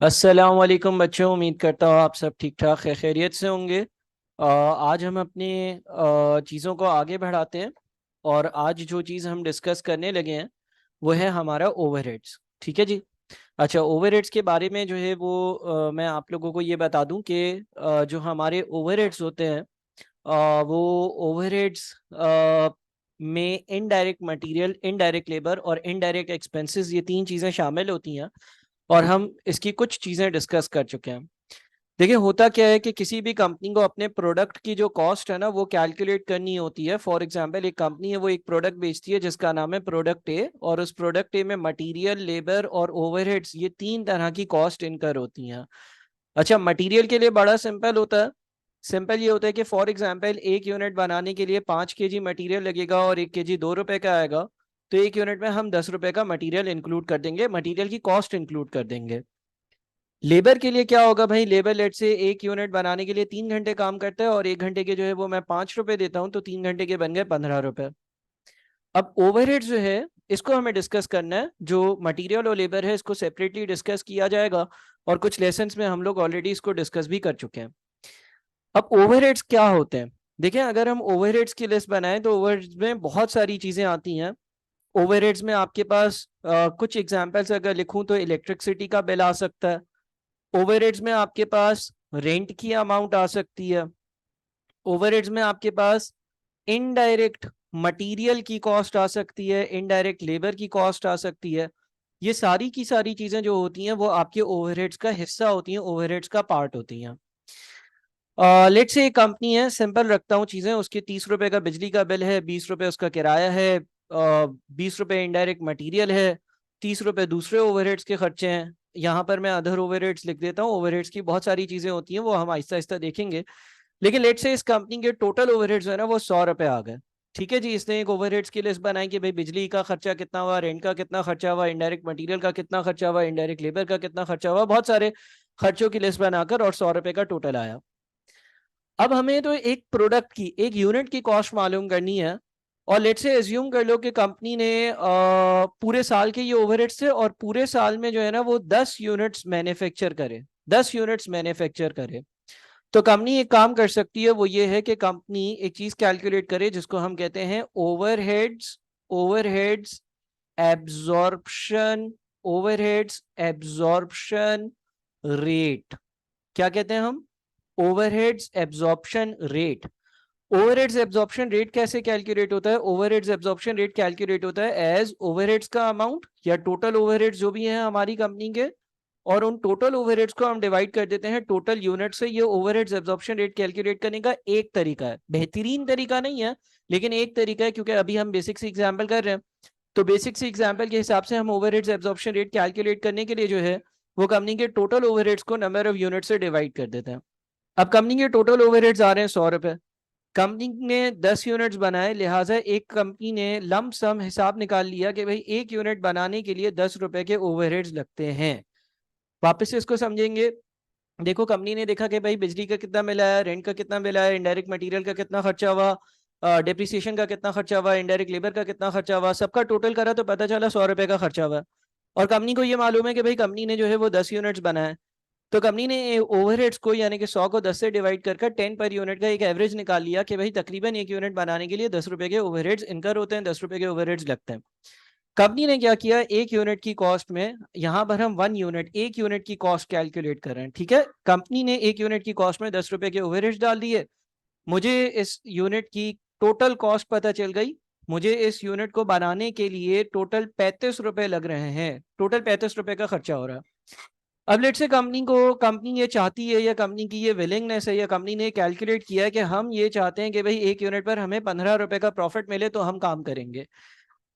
अस्सलाम वालेकुम बच्चों। उम्मीद करता हूँ आप सब ठीक ठाक खैरियत से होंगे। आज हम अपनी चीज़ों को आगे बढ़ाते हैं। और आज जो चीज़ हम डिस्कस करने लगे हैं वो है हमारा ओवरहेड्स। ठीक है जी। अच्छा, ओवरहेड्स के बारे में जो है वो मैं आप लोगों को ये बता दूं कि जो हमारे ओवरहेड्स होते हैं वो ओवरहेड्स में इनडायरेक्ट मटेरियल, इनडायरेक्ट लेबर और इनडायरेक्ट एक्सपेंसेस, ये तीन चीज़ें शामिल होती हैं। और हम इसकी कुछ चीज़ें डिस्कस कर चुके हैं। देखिए, होता क्या है कि किसी भी कंपनी को अपने प्रोडक्ट की जो कॉस्ट है ना वो कैलकुलेट करनी होती है। फॉर एग्जांपल, एक कंपनी है, वो एक प्रोडक्ट बेचती है जिसका नाम है प्रोडक्ट ए, और उस प्रोडक्ट ए में मटेरियल, लेबर और ओवरहेड्स, ये तीन तरह की कॉस्ट इनकर होती हैं। अच्छा, मटेरियल के लिए बड़ा सिंपल होता है। सिंपल ये होता है कि फॉर एग्जांपल एक यूनिट बनाने के लिए 5 kg मटेरियल लगेगा और 1 kg 2 रुपए का आएगा। तो एक यूनिट में हम 10 रुपए का मटेरियल इंक्लूड कर देंगे, मटेरियल की कॉस्ट इंक्लूड कर देंगे। लेबर के लिए क्या होगा भाई? लेबर लेट से एक यूनिट बनाने के लिए 3 घंटे काम करता है और 1 घंटे के जो है वो मैं 5 रुपए देता हूँ, तो 3 घंटे के बन गए 15 रुपए। अब ओवरहेड जो है इसको हमें डिस्कस करना है। जो मटेरियल और लेबर है इसको सेपरेटली डिस्कस किया जाएगा, और कुछ लेसन्स में हम लोग ऑलरेडी इसको डिस्कस भी कर चुके हैं। अब ओवरहेड्स क्या होते हैं? देखें, अगर हम ओवरहेड्स की लिस्ट बनाएं तो ओवरहेड्स में बहुत सारी चीजें आती हैं। ओवरहेड्स में आपके पास कुछ एग्जांपल्स अगर लिखूं तो इलेक्ट्रिसिटी का बिल आ सकता है। ओवरहेड्स में आपके पास रेंट की अमाउंट आ सकती है। ओवरहेड्स में आपके पास इनडायरेक्ट मटेरियल की कॉस्ट आ सकती है, इनडायरेक्ट लेबर की कॉस्ट आ सकती है। ये सारी की सारी चीजें जो होती हैं वो आपके ओवरहेड्स का हिस्सा होती हैं, ओवरहेड्स का पार्ट होती हैं। लेट से एक कंपनी है, सिंपल रखता हूँ चीजें, उसके 30 रुपए का बिजली का बिल है, 20 रुपए उसका किराया है, 20 रुपए इनडायरेक्ट मटेरियल है, 30 रुपए दूसरे ओवरहेड्स के खर्चे हैं। यहाँ पर मैं अदर ओवरहेड्स लिख देता हूँ। ओवरहेड्स की बहुत सारी चीजें होती हैं, वो हम आहिस्ता आहिस्ता देखेंगे। लेकिन लेट से इस कंपनी के टोटल ओवरहेड्स है ना वो 100 रुपए आ गए। ठीक है जी। इसने एक ओवरहेड्स की लिस्ट बनाई कि भाई बिजली का खर्चा कितना हुआ, रेंट का कितना खर्चा हुआ, इनडायरेक्ट मटेरियल का कितना खर्चा हुआ, इनडायरेक्ट लेबर का कितना खर्चा हुआ, बहुत सारे खर्चों की लिस्ट बनाकर, और 100 रुपए का टोटल आया। अब हमें तो एक प्रोडक्ट की, एक यूनिट की कॉस्ट मालूम करनी है। और लेट से एज्यूम कर लो कि कंपनी ने पूरे साल के ये ओवरहेड्स थे, और पूरे साल में जो है ना वो 10 यूनिट्स मैन्युफैक्चर करे, 10 यूनिट्स मैन्युफैक्चर करे। तो कंपनी एक काम कर सकती है, वो ये है कि कंपनी एक चीज कैलकुलेट करे जिसको हम कहते हैं overheads, overheads absorption, overheads absorption rate. क्या कहते हैं हम? Overheads absorption rate. Overheads absorption rate कैसे कैलकुलेट होता है? ओवरहेड्स एब्जॉर्प्शन रेट कैलकुलेट होता है एज ओवरहेड्स का अमाउंट, या टोटल ओवरहेड्स जो भी हैं हमारी कंपनी के, और उन टोटल ओवरहेड्स को हम डिवाइड कर देते हैं टोटल यूनिट से। ये ओवरहेड्स एब्जॉर्प्शन रेट कैलकुलेट करने का एक तरीका है, बेहतरीन तरीका नहीं है लेकिन एक तरीका है, क्योंकि अभी हम बेसिक से एग्जाम्पल कर रहे हैं। तो बेसिक से एग्जाम्पल के हिसाब से हम ओवरहेड्स एब्जॉर्प्शन रेट कैलकुलेट करने के लिए जो है वो कंपनी के टोटल ओवरहेड्स को नंबर ऑफ यूनिट से डिवाइड कर देते हैं। अब कंपनी के टोटल ओवरहेड्स आ रहे हैं 100 रुपए। कंपनी ने 10 यूनिट्स बनाए, लिहाजा एक कंपनी ने लंप सम हिसाब निकाल लिया कि भाई एक यूनिट बनाने के लिए 10 रुपए के ओवरहेड्स लगते हैं। वापस से इसको समझेंगे। देखो, कंपनी ने देखा कि भाई बिजली का कितना मिला है, रेंट का कितना मिला है, इनडायरेक्ट मटेरियल का कितना खर्चा हुआ, डिप्रिसिएशन का कितना खर्चा हुआ, इनडायरेक्ट लेबर का कितना खर्चा हुआ, सबका टोटल करा तो पता चला 100 रुपए का खर्चा हुआ। और कंपनी को ये मालूम है कि भाई कंपनी ने जो है वो 10 यूनिट्स बनाए। तो कंपनी ने ओवरहेड्स को, यानी कि 100 को 10 से डिवाइड कर 10 पर यूनिट का एक एवरेज निकाल लिया कि भाई तकरीबन एक यूनिट बनाने के लिए 10 रुपए के ओवरहेड्स इनकर होते हैं, 10 रुपए के ओवरहेड्स लगते हैं। कंपनी ने क्या किया, एक यूनिट की कॉस्ट में, यहां पर हम 1 यूनिट, एक यूनिट की कॉस्ट कैलकुलेट कर रहे हैं। ठीक है, कंपनी ने एक यूनिट की कॉस्ट में 10 रुपए के ओवरहेड्स डाल दिए। मुझे इस यूनिट की टोटल कॉस्ट पता चल गई। मुझे इस यूनिट को बनाने के लिए टोटल 35 रुपए लग रहे हैं, टोटल 35 रुपए का खर्चा हो रहा है। अब लेट से कंपनी ये चाहती है, या कंपनी की ये विलिंगनेस है, या कंपनी ने कैलकुलेट किया है कि हम ये चाहते हैं कि भाई एक यूनिट पर हमें 15 रुपए का प्रॉफिट मिले तो हम काम करेंगे।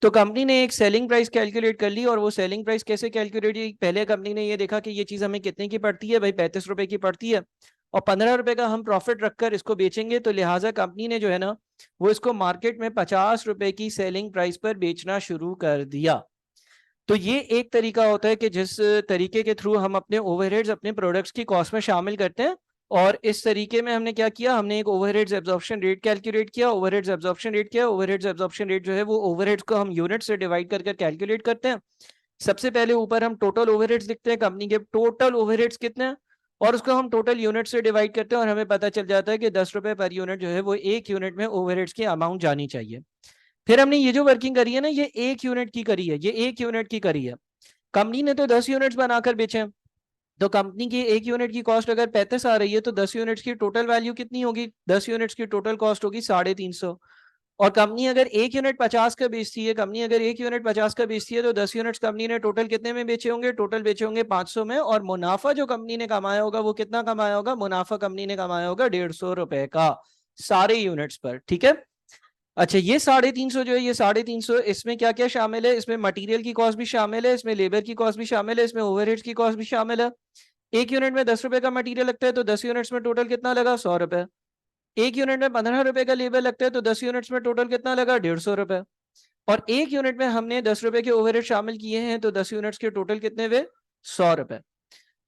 तो कंपनी ने एक सेलिंग प्राइस कैलकुलेट कर ली। और वो सेलिंग प्राइस कैसे कैलकुलेट की? पहले कंपनी ने ये देखा कि ये चीज हमें कितने की पड़ती है, भाई 35 रुपए की पड़ती है, और 15 रुपए का हम प्रॉफिट रखकर इसको बेचेंगे। तो लिहाजा कंपनी ने जो है ना वो इसको मार्केट में 50 रुपए की सेलिंग प्राइस पर बेचना शुरू कर दिया। तो ये एक तरीका होता है कि जिस तरीके के थ्रू हम अपने ओवरहेड्स अपने प्रोडक्ट्स की कॉस्ट में शामिल करते हैं। और इस तरीके में हमने क्या किया, हमने एक ओवरहेड्स एब्जॉर्प्शन रेट कैलकुलेट किया। ओवरहेड्स एब्जॉर्प्शन रेट क्या है? ओवरहेड्स एब्जॉर्प्शन रेट जो है वो ओवरहेड्स को हम यूनिट से डिवाइड कर कैलकुलेट करते हैं। सबसे पहले ऊपर हम टोटल ओवरहेड्स लिखते हैं, कंपनी के टोटल ओवरहेड्स कितने हैं, और उसको हम टोटल यूनिट से डिवाइड करते हैं और हमें पता चल जाता है कि 10 रुपए पर यूनिट जो है वो एक यूनिट में ओवरहेड्स की अमाउंट जानी चाहिए। फिर हमने ये जो वर्किंग करी है ना, ये एक यूनिट की करी है, ये एक यूनिट की करी है। कंपनी ने तो 10 यूनिट्स बनाकर बेचे हैं, तो कंपनी की एक यूनिट की कॉस्ट अगर 35 आ रही है तो 10 यूनिट्स की टोटल वैल्यू कितनी होगी, 10 यूनिट्स की टोटल कॉस्ट होगी 350। और कंपनी अगर एक यूनिट 50 का बेचती है, कंपनी अगर एक यूनिट 50 का बेचती है तो 10 यूनिट्स कंपनी ने टोटल कितने में बेचे होंगे, टोटल बेचे होंगे 500 में। और मुनाफा जो कंपनी ने कमाया होगा वो कितना कमाया होगा, मुनाफा कंपनी ने कमाया होगा 150 रुपए का सारे यूनिट्स पर। ठीक है, अच्छा ये 350 जो है, ये 350 इसमें क्या क्या शामिल है, इसमें मटेरियल की कॉस्ट भी शामिल है, इसमें लेबर की कॉस्ट भी शामिल है, इसमें ओवरहेड्स की कॉस्ट भी शामिल है। एक यूनिट में 10 रुपए का मटेरियल लगता है तो 10 यूनिट्स में टोटल कितना लगा, 100 रुपए। एक यूनिट में 15 रुपए का लेबर लगता है तो 10 यूनिट्स में टोटल कितना लगा, 150 रुपए। और एक यूनिट में हमने 10 रुपए के ओवरहेड शामिल किए हैं तो 10 यूनिट्स के टोटल कितने हुए, 100 रुपए।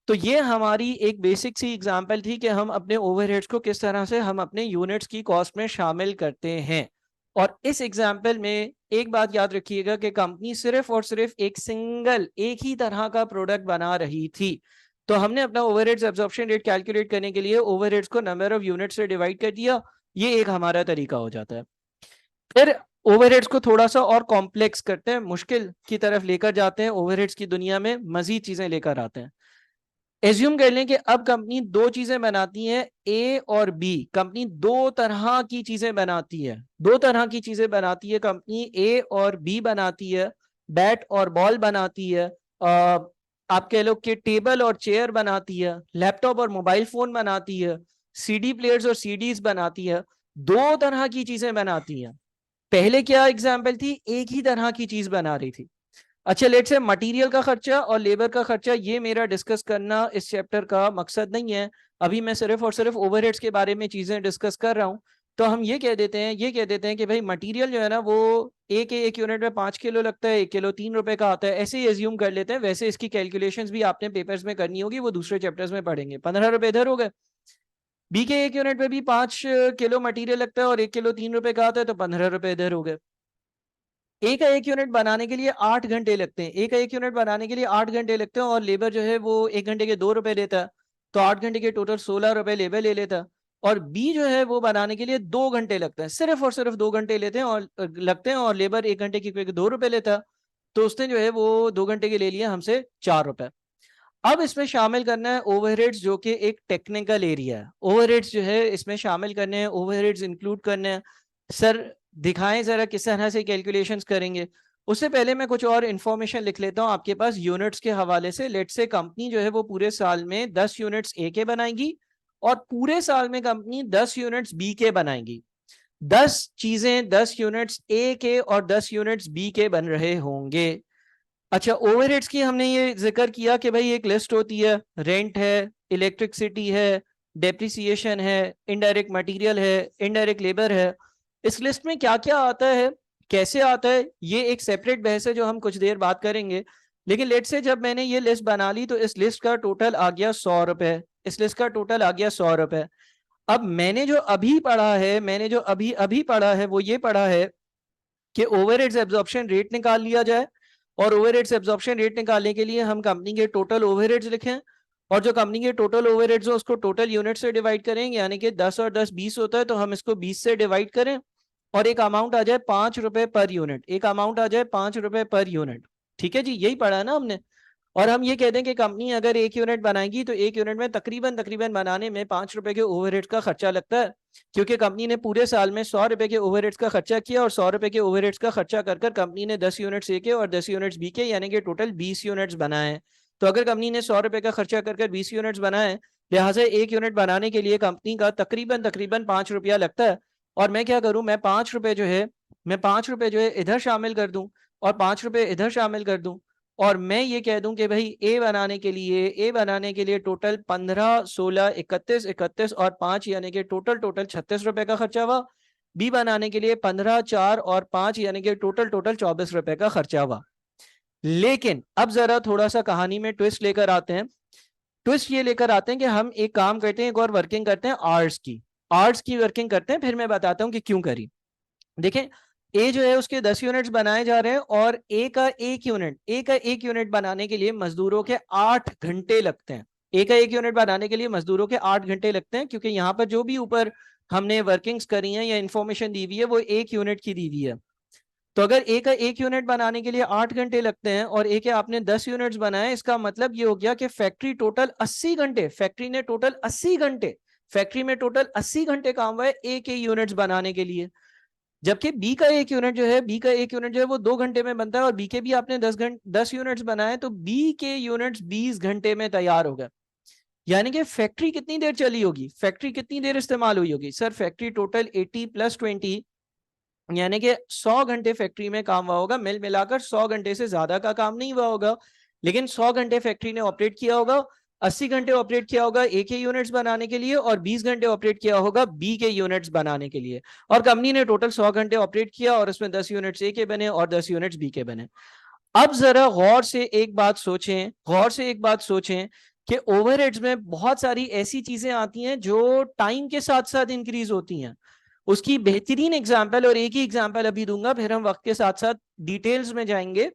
तो ये हमारी एक बेसिक सी एग्जांपल थी कि हम अपने ओवरहेड्स को किस तरह से हम अपने यूनिट्स की कॉस्ट में शामिल करते हैं। और इस एग्जांपल में एक बात याद रखिएगा कि कंपनी सिर्फ और सिर्फ एक ही तरह का प्रोडक्ट बना रही थी, तो हमने अपना ओवरहेड्स एब्जॉर्प्शन रेट कैलकुलेट करने के लिए ओवरहेड्स को नंबर ऑफ यूनिट से डिवाइड कर दिया, ये एक हमारा तरीका हो जाता है। फिर ओवरहेड्स को थोड़ा सा और कॉम्प्लेक्स करते हैं, मुश्किल की तरफ लेकर जाते हैं, ओवरहेड्स की दुनिया में मजीद चीजें लेकर आते हैं। एज्यूम कर लें कि अब कंपनी दो चीजें बनाती है, ए और बी। कंपनी दो तरह की चीजें बनाती है, दो तरह की चीजें बनाती है कंपनी, ए और बी बनाती है, बैट और बॉल बनाती है, आप कह लो कि टेबल और चेयर बनाती है, लैपटॉप और मोबाइल फोन बनाती है, सीडी प्लेयर्स और सीडीज बनाती है, दो तरह की चीजें बनाती है। पहले क्या एग्जाम्पल थी, एक ही तरह की चीज बना रही थी। अच्छा लेट से मटेरियल का खर्चा और लेबर का खर्चा, ये मेरा डिस्कस करना इस चैप्टर का मकसद नहीं है। अभी मैं सिर्फ और सिर्फ ओवरहेड्स के बारे में चीजें डिस्कस कर रहा हूँ। तो हम ये कह देते हैं कि भाई मटेरियल जो है ना वो एक यूनिट में 5 किलो लगता है, 1 किलो 3 रुपए का आता है, ऐसे ही एज्यूम कर लेते हैं। वैसे इसकी कैलकुलेशंस भी आपने पेपर्स में करनी होगी, वो दूसरे चैप्टर्स में पढ़ेंगे। 15 रुपए इधर हो गए, बी के एक यूनिट में भी 5 किलो मटेरियल लगता है और 1 किलो 3 रुपए का आता है, तो 15 रुपए इधर हो गए। एक का एक यूनिट बनाने के लिए 8 घंटे लगते हैं, एक का एक यूनिट बनाने के लिए 8 घंटे लगते हैं, और लेबर जो है वो 1 घंटे के 2 रुपए लेता है, तो 8 घंटे के टोटल 16 रुपए लेबर ले लेता है। और बी जो है वो बनाने के लिए 2 घंटे लगता है, सिर्फ और सिर्फ 2 घंटे लेते हैं और लगते हैं, और लेबर 1 घंटे की 2 रुपए लेता है, तो उसने जो है वो 2 घंटे के ले लिए हमसे 4 रुपए। अब इसमें शामिल करना है ओवरहेड्स, जो कि एक टेक्निकल एरिया है। ओवरहेड्स जो है इसमें शामिल करने हैं, ओवरहेड्स इंक्लूड करने हैं। सर दिखाएं जरा किस तरह से कैलकुलेशंस करेंगे। उससे पहले मैं कुछ और इंफॉर्मेशन लिख लेता हूं आपके पास यूनिट्स के हवाले से। लेट से कंपनी जो है वो पूरे साल में 10 यूनिट्स ए के बनाएगी और पूरे साल में कंपनी 10 यूनिट्स बी के बनाएगी। 10 चीजें, 10 यूनिट्स ए के और 10 यूनिट्स बी के बन रहे होंगे। अच्छा ओवरहेड्स की हमने ये जिक्र किया कि भाई एक लिस्ट होती है, रेंट है, इलेक्ट्रिसिटी है, डेप्रिसिएशन है, इनडायरेक्ट मटेरियल है, इनडायरेक्ट लेबर है। इस लिस्ट में क्या क्या आता है, कैसे आता है, ये एक सेपरेट बहस है जो हम कुछ देर बात करेंगे। लेकिन लेट से जब मैंने ये लिस्ट बना ली तो इस लिस्ट का टोटल आ गया 100 रुपए, इस लिस्ट का टोटल आ गया 100 रुपए। अब मैंने जो अभी पढ़ा है, मैंने जो अभी अभी पढ़ा है वो ये पढ़ा है कि ओवरहेड्स एब्जॉर्प्शन रेट निकाल लिया जाए, और ओवरहेड्स एब्जॉर्प्शन रेट निकालने के लिए हम कंपनी के टोटल ओवरहेड्स लिखें, और जो कंपनी के टोटल ओवरहेड्स हो उसको टोटल यूनिट से डिवाइड करेंगे, यानी कि 10 और 10 20 होता है, तो हम इसको 20 से डिवाइड करें और एक अमाउंट आ जाए 5 रुपए पर यूनिट, एक अमाउंट आ जाए 5 रुपए पर यूनिट। ठीक है जी, यही पढ़ा है ना हमने। और हम ये कह दें कि कंपनी अगर एक यूनिट बनाएगी तो एक यूनिट में तकरीबन तकरीबन बनाने में 5 रुपए के ओवरहेड्स का खर्चा लगता है, क्योंकि कंपनी ने पूरे साल में 100 रुपए के ओवरहेड्स का खर्चा किया, और 100 रुपए के ओवरहेड्स का खर्चा कर कर कंपनी ने 10 यूनिट्स ए के और 10 यूनिट्स बी के यानी कि टोटल 20 यूनिट्स बनाए। तो अगर कंपनी ने 100 रुपए का खर्चा कर कर 20 यूनिट्स बनाए, लिहाजा एक यूनिट बनाने के लिए कंपनी का तकरीबन तकरीबन 5 रुपया लगता है। और मैं क्या करूं, मैं 5 रुपए जो है, मैं 5 रुपए जो है इधर शामिल कर दूं और 5 रुपए इधर शामिल कर दूं, और मैं ये कह दूं कि भाई ए बनाने के लिए टोटल 15 16 31 31 और 5 यानी कि टोटल 36 रुपए का खर्चा हुआ। बी बनाने के लिए 15 4 और 5 यानी कि टोटल 24 रुपए का खर्चा हुआ। लेकिन अब जरा थोड़ा सा कहानी में ट्विस्ट लेकर आते हैं। ट्विस्ट ये लेकर आते हैं कि हम एक काम करते हैं, एक और वर्किंग करते हैं आर्ट्स की वर्किंग करते हैं, फिर मैं बताता हूं कि क्यों करी। देखें ए जो है उसके 10 यूनिट्स बनाए जा रहे हैं और ए का एक यूनिट बनाने के लिए मजदूरों के 8 घंटे लगते हैं। ए का एक यूनिट बनाने के लिए मजदूरों के 8 घंटे लगते हैं, क्योंकि यहाँ पर जो भी ऊपर हमने वर्किंग्स करी हैं या इंफॉर्मेशन दी हुई है वो एक यूनिट की दी हुई है। तो अगर ए का एक यूनिट बनाने के लिए 8 घंटे लगते हैं और ए के आपने 10 यूनिट्स बनाए, इसका मतलब ये हो गया कि फैक्ट्री टोटल 80 घंटे, फैक्ट्री ने टोटल 80 घंटे, फैक्ट्री में टोटल 80 घंटे काम हुआ है ए के यूनिट्स बनाने के लिए। जबकि बी का एक यूनिट जो है, बी का एक यूनिट जो है वो 2 घंटे में बनता है और बी के भी आपने 10 यूनिट्स बनाए, तो बी के यूनिट्स 20 घंटे में तैयार हो गए। यानी कि फैक्ट्री कितनी देर चली होगी, फैक्ट्री कितनी देर इस्तेमाल हुई होगी? सर फैक्ट्री टोटल 80 + 20 यानी कि 100 घंटे फैक्ट्री में काम हुआ होगा। मिल मिलाकर 100 घंटे से ज्यादा का काम नहीं हुआ होगा, लेकिन 100 घंटे फैक्ट्री ने ऑपरेट किया होगा। 80 घंटे ऑपरेट किया होगा ए के यूनिट्स बनाने के लिए और 20 घंटे ऑपरेट किया होगा बी के यूनिट्स बनाने के लिए। और कंपनी ने टोटल 100 घंटे ऑपरेट किया और उसमें 10 यूनिट्स ए के बने और 10 यूनिट्स बी के बने। अब जरा गौर से एक बात सोचें, गौर से एक बात सोचें कि ओवरहेड्स में बहुत सारी ऐसी चीजें आती हैं जो टाइम के साथ साथ इंक्रीज होती हैं। उसकी बेहतरीन एग्जाम्पल, और एक ही एग्जाम्पल अभी दूंगा, फिर हम वक्त के साथ साथ डिटेल्स में जाएंगे।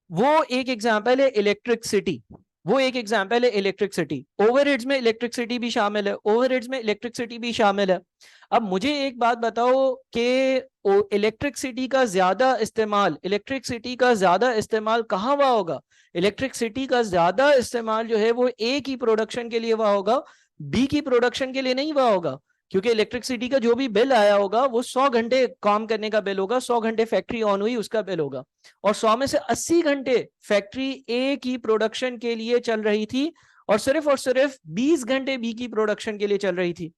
वो एक एग्जाम्पल है इलेक्ट्रिसिटी, वो एक एग्जाम्पल है इलेक्ट्रिसिटी। ओवरहेड्स में इलेक्ट्रिसिटी भी शामिल है, ओवरहेड्स में इलेक्ट्रिसिटी भी शामिल है। अब मुझे एक बात बताओ कि इलेक्ट्रिसिटी का ज्यादा इस्तेमाल, इलेक्ट्रिसिटी का ज्यादा इस्तेमाल कहाँ हुआ होगा? इलेक्ट्रिसिटी का ज्यादा इस्तेमाल जो है वो ए की प्रोडक्शन के लिए हुआ होगा, बी की प्रोडक्शन के लिए नहीं हुआ होगा। क्योंकि इलेक्ट्रिसिटी का जो भी बिल आया होगा वो 100 घंटे काम करने का बिल होगा, 100 घंटे फैक्ट्री ऑन हुई उसका बिल होगा, और 100 में से 80 घंटे फैक्ट्री ए की प्रोडक्शन के लिए चल रही थी और सिर्फ 20 घंटे बी की प्रोडक्शन के लिए चल रही थी।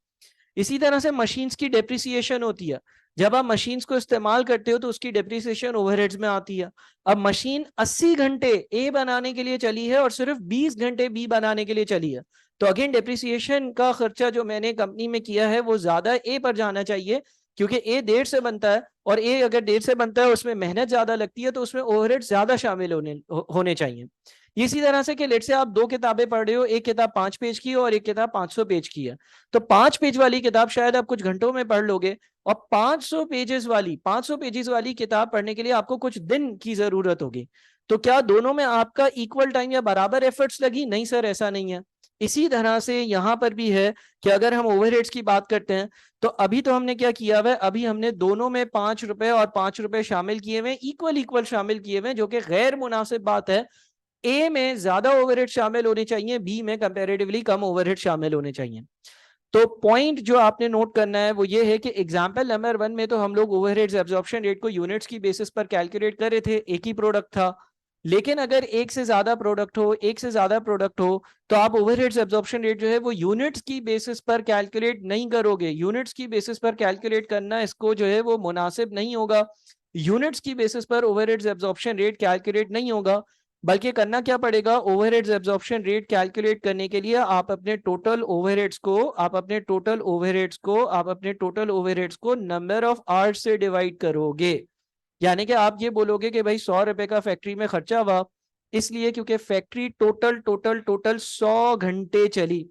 इसी तरह से मशीन्स की डेप्रिसिएशन होती है। जब आप मशीन्स को इस्तेमाल करते हो तो उसकी डेप्रिसिएशन ओवरहेड्स में आती है। अब मशीन 80 घंटे ए बनाने के लिए चली है और सिर्फ 20 घंटे बी बनाने के लिए चली है, तो अगेन डेप्रिसिएशन का खर्चा जो मैंने कंपनी में किया है वो ज्यादा ए पर जाना चाहिए, क्योंकि ए देर से बनता है और ए अगर देर से बनता है उसमें मेहनत ज्यादा लगती है, तो उसमें ओवरहेड ज्यादा शामिल होने चाहिए। इसी तरह से कि लेट से आप 2 किताबें पढ़ रहे हो, एक किताब 5 पेज की है और एक किताब 500 पेज की है, तो 5 पेज वाली किताब शायद आप कुछ घंटों में पढ़ लोगे, और 500 पेजेस वाली किताब पढ़ने के लिए आपको कुछ दिन की जरूरत होगी। तो क्या दोनों में आपका इक्वल टाइम या बराबर एफर्ट्स लगी? नहीं सर, ऐसा नहीं है। इसी तरह से यहां पर भी है कि अगर हम ओवरहेड्स की बात करते हैं, तो अभी तो हमने क्या किया हुआ है, अभी हमने दोनों में 5 रुपए और 5 रुपए शामिल किए हुए, इक्वल इक्वल शामिल किए हुए, जो कि गैर मुनासिब बात है। ए में ज्यादा ओवरहेड शामिल होने चाहिए, बी में कंपैरेटिवली कम ओवरहेड शामिल होने चाहिए। तो पॉइंट जो आपने नोट करना है वो ये है कि एग्जाम्पल नंबर 1 में तो हम लोग ओवरहेड्स एब्जॉर्प्शन रेट को यूनिट्स की बेसिस पर कैलकुलेट कर रहे थे, एक ही प्रोडक्ट था। लेकिन अगर एक से ज्यादा प्रोडक्ट हो, एक से ज्यादा प्रोडक्ट हो, तो आप ओवरहेड्स एब्जॉर्प्शन रेट जो है वो यूनिट्स की बेसिस पर कैलकुलेट नहीं करोगे। यूनिट्स की बेसिस पर कैलकुलेट करना इसको जो है वो मुनासिब नहीं होगा। यूनिट्स की बेसिस पर ओवरहेड्स एब्जॉर्प्शन रेट कैलकुलेट नहीं होगा, बल्कि करना क्या पड़ेगा, ओवरहेड्स एब्जॉर्प्शन रेट कैलकुलेट करने के लिए आप अपने टोटल ओवरहेड्स को, आप अपने टोटल ओवरहेड्स को नंबर ऑफ आवर्स से डिवाइड करोगे। यानी कि आप ये बोलोगे कि भाई 100 रुपए का फैक्ट्री में खर्चा हुआ, इसलिए क्योंकि फैक्ट्री टोटल 100 घंटे चली,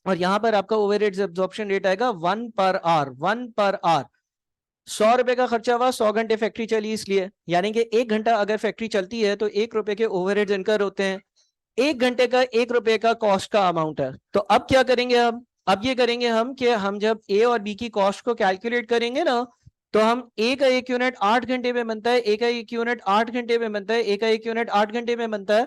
और यहां पर आपका ओवरहेड्स एब्जॉर्प्शन रेट आएगा 1 पर आवर, 1 पर आवर। 100 रुपए का खर्चा हुआ, 100 घंटे फैक्ट्री चली, इसलिए यानी कि 1 घंटा अगर फैक्ट्री चलती है तो 1 रुपए के ओवरहेड्स इनकर होते हैं। 1 घंटे का 1 रुपए का कॉस्ट का अमाउंट है। तो अब क्या करेंगे हम, अब ये करेंगे हम कि हम जब ए और बी की कॉस्ट को कैलकुलेट करेंगे ना, तो हम ए का 1 यूनिट 8 घंटे में बनता है, ए का 1 यूनिट 8 घंटे में बनता है, ए का 1 यूनिट 8 घंटे में बनता है,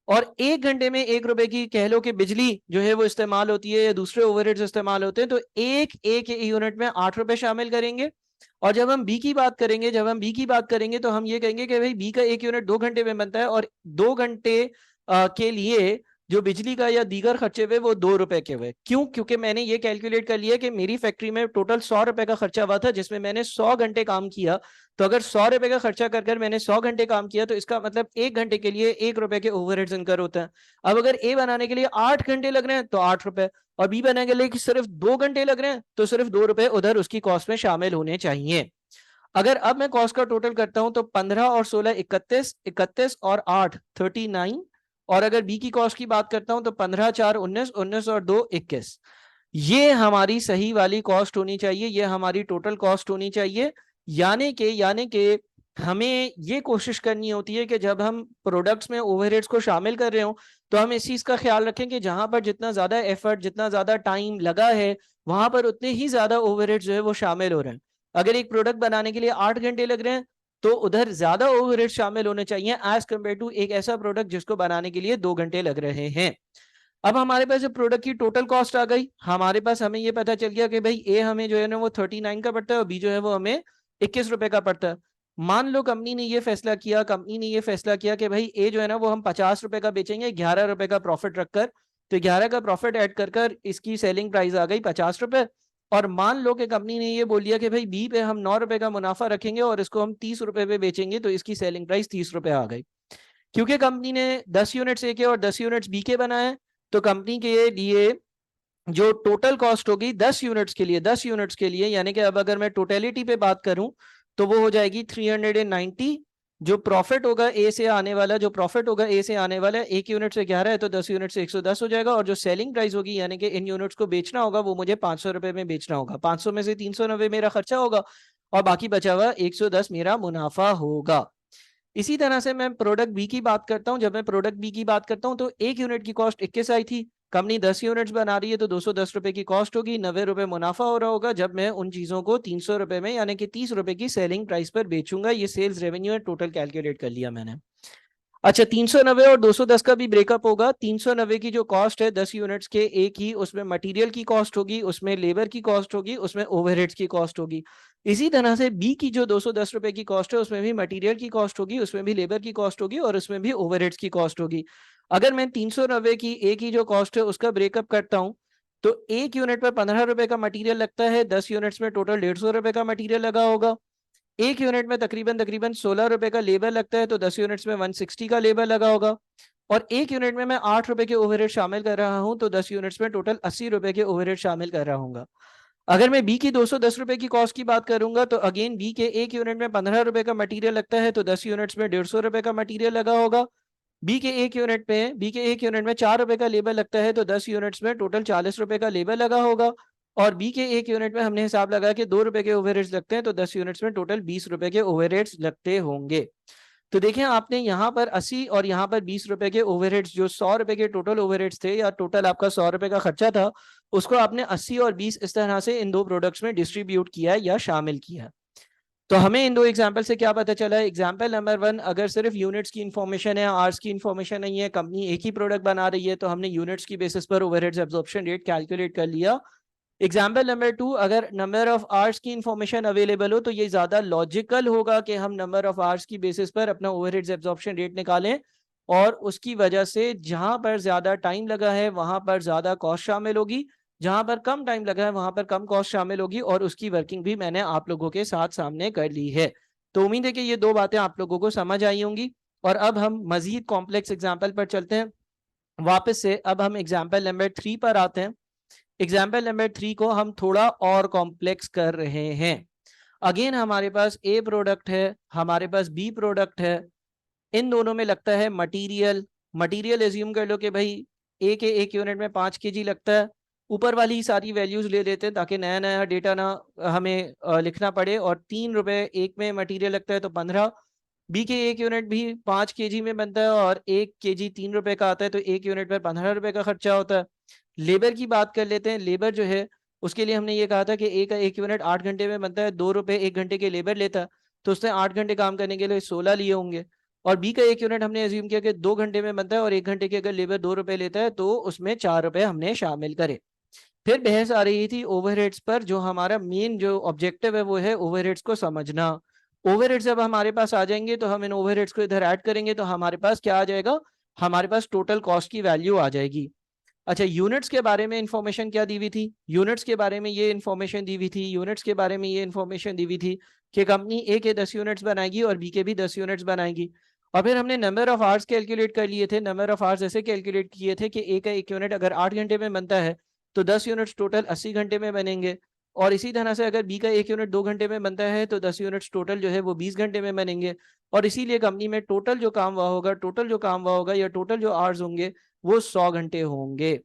और 1 घंटे में 1 रुपए की कह लो कि बिजली जो है वो इस्तेमाल होती है या दूसरे ओवरहेड्स इस्तेमाल होते हैं, तो एक यूनिट में 8 रुपए शामिल करेंगे। और जब हम बी की बात करेंगे, तो हम ये कहेंगे कि भाई बी का 1 यूनिट 2 घंटे में बनता है, और 2 घंटे के लिए जो बिजली का या दीगर खर्चे हुए वो 2 रुपए के हुए। क्यों? क्योंकि मैंने ये कैलकुलेट कर लिया कि मेरी फैक्ट्री में टोटल 100 रुपए का खर्चा हुआ था, जिसमें मैंने 100 घंटे काम किया। तो अगर 100 रुपए का खर्चा कर मैंने 100 घंटे काम किया, तो इसका मतलब 1 घंटे के लिए 1 रुपए के ओवरहेड्स इनकर होते हैं। अब अगर ए बनाने के लिए 8 घंटे लग रहे हैं तो 8 रुपए, और बी बनाने के लिए सिर्फ 2 घंटे लग रहे हैं तो सिर्फ 2 रुपए उधर उसकी कॉस्ट में शामिल होने चाहिए। अगर अब मैं कॉस्ट का टोटल करता हूं तो 15 और 16 31, 31 और 8 39, और अगर बी की कॉस्ट की बात करता हूं तो 15 4 19, 19 और 2 21। ये हमारी सही वाली कॉस्ट होनी चाहिए, ये हमारी टोटल कॉस्ट होनी चाहिए। यानी कि हमें ये कोशिश करनी होती है कि जब हम प्रोडक्ट्स में ओवरहेड्स को शामिल कर रहे हो तो हम इस चीज का ख्याल रखें कि जहां पर जितना ज्यादा एफर्ट, जितना ज्यादा टाइम लगा है, वहां पर उतने ही ज्यादा ओवरहेड्स जो है वो शामिल हो रहे हैं। अगर एक प्रोडक्ट बनाने के लिए 8 घंटे लग रहे हैं तो उधर ज्यादा ओवरहेड शामिल होने चाहिए एज कम्पेयर टू एक ऐसा प्रोडक्ट जिसको बनाने के लिए 2 घंटे लग रहे हैं। अब हमारे पास जो प्रोडक्ट की टोटल कॉस्ट आ गई, हमारे पास हमें ये पता चल गया कि भाई ए हमें जो है ना वो 39 का पड़ता है और बी जो है वो हमें 21 रुपए का पड़ता है। मान लो कंपनी ने ये फैसला किया कि भाई ए जो है ना वो हम 50 रुपए का बेचेंगे 11 रुपए का प्रॉफिट रखकर। तो 11 का प्रॉफिट ऐड कर इसकी सेलिंग प्राइस आ गई 50 रुपए। और मान लो कि कंपनी ने ये बोल दिया कि भाई बी पे हम 9 रुपए का मुनाफा रखेंगे और इसको हम 30 रुपए पे बेचेंगे, तो इसकी सेलिंग प्राइस 30 रुपए आ गई। क्योंकि कंपनी ने 10 यूनिट्स ए के और 10 यूनिट्स बी के बनाए, तो कंपनी के लिए जो टोटल कॉस्ट होगी 10 यूनिट्स के लिए यानी कि अब अगर मैं टोटलिटी पे बात करूं तो वो हो जाएगी 390। जो प्रॉफिट होगा ए से आने वाला, एक यूनिट से 11 है तो 10 यूनिट से 110 हो जाएगा। और जो सेलिंग प्राइस होगी यानी कि इन यूनिट्स को बेचना होगा वो मुझे 500 रुपए में बेचना होगा। 500 में से 390 मेरा खर्चा होगा और बाकी बचा हुआ 110 मेरा मुनाफा होगा। इसी तरह से मैं प्रोडक्ट बी की बात करता हूं। जब मैं प्रोडक्ट बी की बात करता हूं तो एक यूनिट की कॉस्ट 21 आई थी। कंपनी 10 यूनिट्स बना रही है तो 210 रुपए की कॉस्ट होगी, 90 रुपए मुनाफा हो रहा होगा जब मैं उन चीजों को 300 रुपए में यानी कि 30 रुपए की सेलिंग प्राइस पर बेचूंगा। ये सेल्स रेवेन्यू है, टोटल कैलकुलेट कर लिया मैंने। अच्छा, 390 और 210 का भी ब्रेकअप होगा। 390 की जो कॉस्ट है 10 यूनिट्स के एक ही, उसमें मटेरियल की कॉस्ट होगी, उसमें लेबर की कॉस्ट होगी, उसमें ओवरहेड्स की कॉस्ट होगी। इसी तरह से बी की जो 210 रुपए की कॉस्ट है उसमें भी मटेरियल की कॉस्ट होगी, उसमें भी लेबर की कॉस्ट होगी और उसमें भी ओवरहेड्स की कॉस्ट होगी। अगर मैं 390 की ए की जो कॉस्ट है उसका ब्रेकअप करता हूँ तो एक यूनिट पर 15 रुपए का मटीरियल लगता है। 10 यूनिट्स में टोटल 150 रुपए का मटीरियल लगा होगा। एक यूनिट में तकरीबन तकरीबन 16 रुपए का लेबर लगता है तो 10 यूनिट्स में 160 का लेबर लगा होगा। और एक यूनिट में मैं 8 रुपए के ओवरहेड शामिल कर रहा हूं तो 10 यूनिट्स में टोटल 80 रुपए के ओवरहेड शामिल कर रहा हूँ। अगर मैं बी की 210 रुपए की कॉस्ट की बात करूंगा तो अगेन बी के एक यूनिट में 15 रुपए का मटीरियल लगता है तो 10 यूनिट्स में 150 रुपए का मटीरियल लगा होगा। बी के एक यूनिट में 4 रुपए का लेबर लगता है तो 10 यूनिट्स में टोटल 40 रुपए का लेबर लगा होगा। और बी के एक यूनिट में हमने हिसाब लगाया कि 2 रुपए के ओवरहेड्स लगते हैं तो 10 यूनिट्स में टोटल 20 रुपए के ओवरहेड्स लगते होंगे। तो देखें आपने यहाँ पर 80 और यहाँ पर 20 रुपए के ओवरहेड्स, जो 100 रुपए के टोटल ओवरहेड्स थे या टोटल आपका 100 रुपए का खर्चा था, उसको आपने 80 और 20 इस तरह से इन दो प्रोडक्ट्स में डिस्ट्रीब्यूट किया या शामिल किया। तो हमें इन दो एग्जाम्पल से क्या पता चला है? एग्जाम्पल नंबर 1, अगर सिर्फ यूनिट्स की इन्फॉर्मेशन है, आवर्स की इन्फॉर्मेशन नहीं है, कंपनी एक ही प्रोडक्ट बना रही है, तो हमने यूनिट्स की बेसिस पर ओवरहेड्स एब्जॉर्प्शन रेट कैलकुलेट कर लिया। एग्जाम्पल नंबर 2, अगर नंबर ऑफ आवर्स की इन्फॉर्मेशन अवेलेबल हो तो ये ज्यादा लॉजिकल होगा कि हम नंबर ऑफ आवर्स की बेसिस पर अपना ओवरहेड्स एब्जॉर्प्शन रेट निकालें और उसकी वजह से जहां पर ज्यादा टाइम लगा है वहां पर ज्यादा कॉस्ट शामिल होगी, जहां पर कम टाइम लगा है वहां पर कम कॉस्ट शामिल होगी। और उसकी वर्किंग भी मैंने आप लोगों के साथ सामने कर ली है। तो उम्मीद है कि ये दो बातें आप लोगों को समझ आई होंगी। और अब हम मजीद कॉम्प्लेक्स एग्जाम्पल पर चलते हैं वापस से। अब हम एग्जाम्पल नंबर 3 पर आते हैं। एग्जाम्पल नंबर 3 को हम थोड़ा और कॉम्प्लेक्स कर रहे हैं। अगेन हमारे पास ए प्रोडक्ट है, हमारे पास बी प्रोडक्ट है। इन दोनों में लगता है मटेरियल। मटेरियल एज्यूम कर लो कि भाई ए के एक यूनिट में 5 kg लगता है। ऊपर वाली सारी वैल्यूज ले लेते हैं ताकि नया नया डेटा ना हमें लिखना पड़े। और 3 रुपए एक में मटेरियल लगता है तो 15। बी के एक यूनिट भी 5 kg में बनता है और 1 kg 3 रुपए का आता है तो एक यूनिट पर 15 रुपए का खर्चा होता है। लेबर की बात कर लेते हैं। लेबर जो है उसके लिए हमने ये कहा था कि ए का एक यूनिट 8 घंटे में बनता है, 2 रुपए 1 घंटे के लेबर लेता है, तो उसने 8 घंटे काम करने के लिए 16 लिए होंगे। और बी का एक यूनिट हमने अज्यूम किया कि 2 घंटे में बनता है और 1 घंटे के अगर लेबर 2 रुपए लेता है तो उसमें 4 रुपए हमने शामिल करे। फिर बहस आ रही थी ओवरहेड्स पर। जो हमारा मेन जो ऑब्जेक्टिव है वो है ओवरहेड्स को समझना। ओवरहेड्स जब हमारे पास आ जाएंगे तो हम इन ओवरहेड्स को इधर ऐड करेंगे तो हमारे पास क्या आ जाएगा? हमारे पास टोटल कॉस्ट की वैल्यू आ जाएगी। अच्छा, यूनिट्स के बारे में इंफॉर्मेशन क्या दी हुई थी? यूनिट्स के बारे में ये इंफॉर्मेशन दी हुई थी, यूनिट्स के बारे में ये इंफॉर्मेशन दी हुई थी कि कंपनी ए के 10 यूनिट्स बनाएगी और बी के भी 10 यूनिट्स बनाएगी। और फिर हमने नंबर ऑफ आवर्स कैलकुलेट कर लिए थे। नंबर ऑफ आवर्स ऐसे कैलकुलेट किए थे कि ए का एक यूनिट अगर 8 घंटे में बनता है तो 10 यूनिट्स टोटल 80 घंटे में बनेंगे। और इसी तरह से अगर बी का एक यूनिट 2 घंटे में बनता है तो 10 यूनिट्स टोटल जो है वो 20 घंटे में बनेंगे। और इसीलिए कंपनी में टोटल जो काम हुआ होगा या टोटल जो आवर्स होंगे वो 100 घंटे होंगे।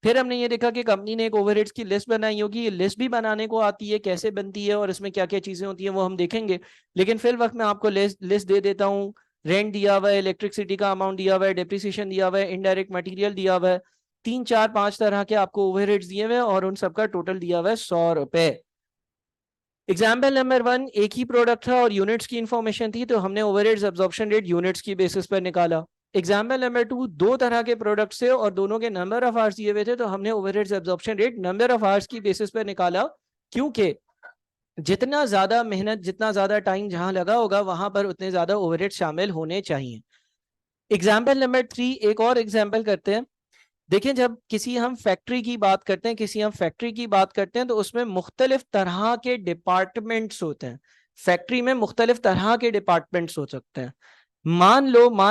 फिर हमने ये देखा कि कंपनी ने एक ओवरहेड्स की लिस्ट बनाई होगी, ये लिस्ट भी बनाने को आती है, कैसे बनती है और इसमें क्या क्या चीजें होती हैं वो हम देखेंगे। लेकिन फिर वक्त मैं आपको लिस्ट दे देता हूँ। रेंट दिया हुआ है, इलेक्ट्रिसिटी का अमाउंट दिया हुआ है, डेप्रिसिएशन दिया हुआ है, इनडायरेक्ट मटेरियल दिया हुआ है, 3 4 5 तरह के आपको ओवरहेड्स दिए हुए हैं और उन सबका टोटल दिया हुआ है 100 रुपए। एग्जाम्पल नंबर 1, एक ही प्रोडक्ट था और यूनिट्स की इंफॉर्मेशन थी, तो हमने ओवरहेड्स एब्जॉर्प्शन रेट यूनिट्स की बेसिस पर निकाला। एग्जाम्पल नंबर 2, 2 तरह के प्रोडक्ट्स थे और दोनों के नंबर ऑफ आवर्स दिए हुए थे, तो हमने overheads absorption rate number of hours की बेसिस पर निकाला, क्योंकि जितना ज्यादा मेहनत, जितना ज्यादा टाइम जहां लगा होगा वहां पर उतने ज्यादा ओवरहेड शामिल होने चाहिए। एग्जाम्पल नंबर 3, एक और एग्जाम्पल करते हैं। देखिए, जब किसी हम फैक्ट्री की बात करते हैं, किसी हम फैक्ट्री की बात करते हैं, तो उसमें मुख्तलिफ तरह के डिपार्टमेंट्स होते हैं। फैक्ट्री में मुख्तलिफ तरह के डिपार्टमेंट्स हो सकते हैं। मान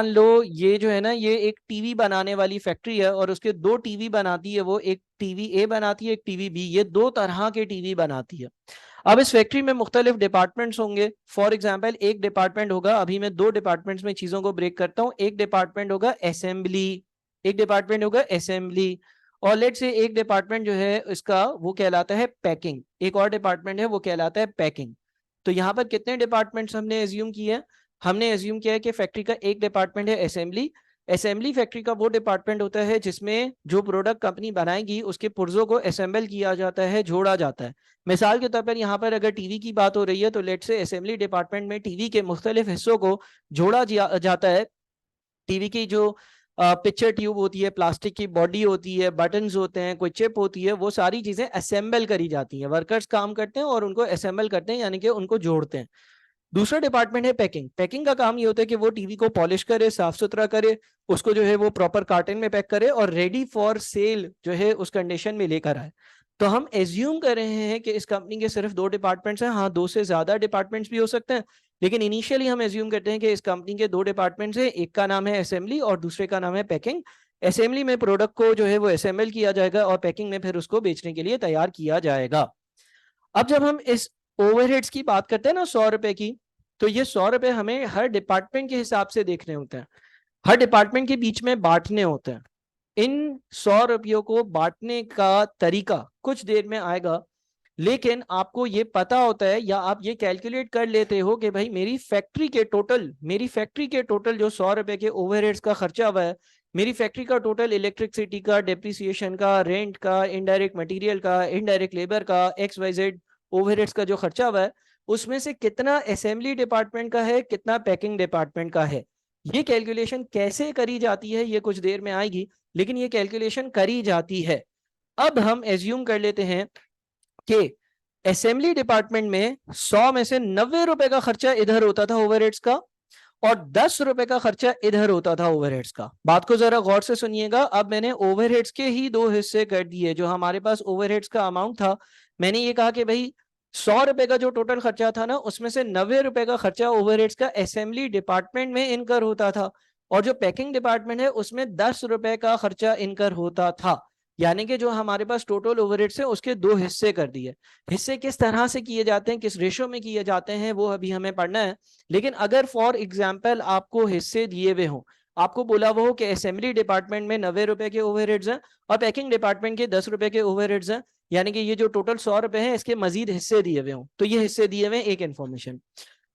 लो ये जो है ना, ये एक टीवी बनाने वाली फैक्ट्री है और उसके 2 टीवी बनाती है वो, एक टीवी ए बनाती है, एक टीवी बी, ये 2 तरह के टीवी बनाती है। अब इस फैक्ट्री में मुख्तलिफ डिपार्टमेंट्स होंगे। फॉर एग्जाम्पल, एक डिपार्टमेंट होगा, अभी मैं 2 डिपार्टमेंट्स में चीजों को ब्रेक करता हूँ। एक डिपार्टमेंट होगा असेंबली, एक डिपार्टमेंट होगा असेंबली, और लेट से एक डिपार्टमेंट जो है इसका वो कहलाता है पैकिंग, एक और डिपार्टमेंट है वो कहलाता है पैकिंग। तो यहाँ पर कितने डिपार्टमेंट्स हमने एज्यूम किए हैं? हमने एज्यूम किया है कि फैक्ट्री का एक डिपार्टमेंट है असेंबली। असेंबली फैक्ट्री का वो डिपार्टमेंट होता है जिसमें जो प्रोडक्ट कंपनी बनाएगी उसके पुर्जों को असेंबल किया जाता है, जोड़ा जाता है। मिसाल के तौर पर यहाँ पर अगर टीवी की बात हो रही है, तो लेट से असेंबली डिपार्टमेंट में टीवी के मुख्तलिफ हिस्सों को जोड़ा जाता है। टीवी की जो पिक्चर ट्यूब होती है, प्लास्टिक की बॉडी होती है, बटन्स होते हैं, कोई चिप होती है, वो सारी चीजें असेंबल करी जाती हैं। वर्कर्स काम करते हैं और उनको असेंबल करते हैं, यानी कि उनको जोड़ते हैं। दूसरा डिपार्टमेंट है पैकिंग। पैकिंग का काम ये होता है कि वो टीवी को पॉलिश करे, साफ सुथरा करे, उसको जो है वो प्रॉपर कार्टन में पैक करे और रेडी फॉर सेल जो है उस कंडीशन में लेकर आए। तो हम एज्यूम कर रहे हैं कि इस कंपनी के सिर्फ 2 डिपार्टमेंट्स हैं। हाँ, 2 से ज्यादा डिपार्टमेंट्स भी हो सकते हैं, लेकिन इनिशियली हम एज्यूम करते हैं कि इस कंपनी के 2 डिपार्टमेंट्स हैं, एक का नाम है असेंबली और दूसरे का नाम है पैकिंग। असेंबली में प्रोडक्ट को जो है वो असेंबल किया जाएगा और पैकिंग में फिर उसको बेचने के लिए तैयार किया जाएगा। अब जब हम इस ओवरहेड्स की बात करते हैं ना 100 रुपए की, तो ये 100 रुपए हमें हर डिपार्टमेंट के हिसाब से देखने होते हैं, हर डिपार्टमेंट के बीच में बांटने होते हैं। इन 100 रुपयों को बांटने का तरीका कुछ देर में आएगा, लेकिन आपको ये पता होता है या आप ये कैलकुलेट कर लेते हो कि भाई मेरी फैक्ट्री के टोटल जो 100 रुपए के ओवरहेड्स का खर्चा हुआ है, मेरी फैक्ट्री का टोटल इलेक्ट्रिसिटी का, डेप्रिसिएशन का, रेंट का, इनडायरेक्ट मटेरियल का, इनडायरेक्ट लेबर का, XYZ ओवरहेड्स का जो खर्चा हुआ है, उसमें से कितना असेंबली डिपार्टमेंट का है, कितना पैकिंग डिपार्टमेंट का है। ये कैलकुलेशन कैसे करी जाती है ये कुछ देर में आएगी, लेकिन ये कैलकुलेशन करी जाती है। अब हम एज्यूम कर लेते हैं कि असेंबली डिपार्टमेंट में 100 में से 90 रुपए का खर्चा इधर होता था ओवरहेड्स का, और 10 रुपए का खर्चा इधर होता था ओवरहेड्स का। बात को जरा गौर से सुनिएगा। अब मैंने ओवरहेड्स के ही 2 हिस्से कर दिए। जो हमारे पास ओवरहेड्स का अमाउंट था, मैंने ये कहा कि भाई 100 रुपए का जो टोटल खर्चा था ना, उसमें से 90 रुपए का खर्चा ओवरहेड्स का असेंबली डिपार्टमेंट में इनकर होता था, और जो पैकिंग डिपार्टमेंट है उसमें 10 रुपए का खर्चा इनकर होता था। यानी कि जो हमारे पास टोटल ओवरहेड्स है उसके 2 हिस्से कर दिए। हिस्से किस तरह से किए जाते हैं, किस रेशो में किए जाते हैं, वो अभी हमें पढ़ना है। लेकिन अगर फॉर एग्जाम्पल आपको हिस्से दिए हुए हों, आपको बोला हुआ हो कि असेंबली डिपार्टमेंट में 90 रुपए के ओवरहेड्स हैं और पैकिंग डिपार्टमेंट के 10 रुपए के ओवरहेड्स हैं, यानी कि ये जो टोटल 100 रुपए हैं इसके मजीद हिस्से दिए हुए हों, तो ये हिस्से दिए हुए एक इन्फॉर्मेशन।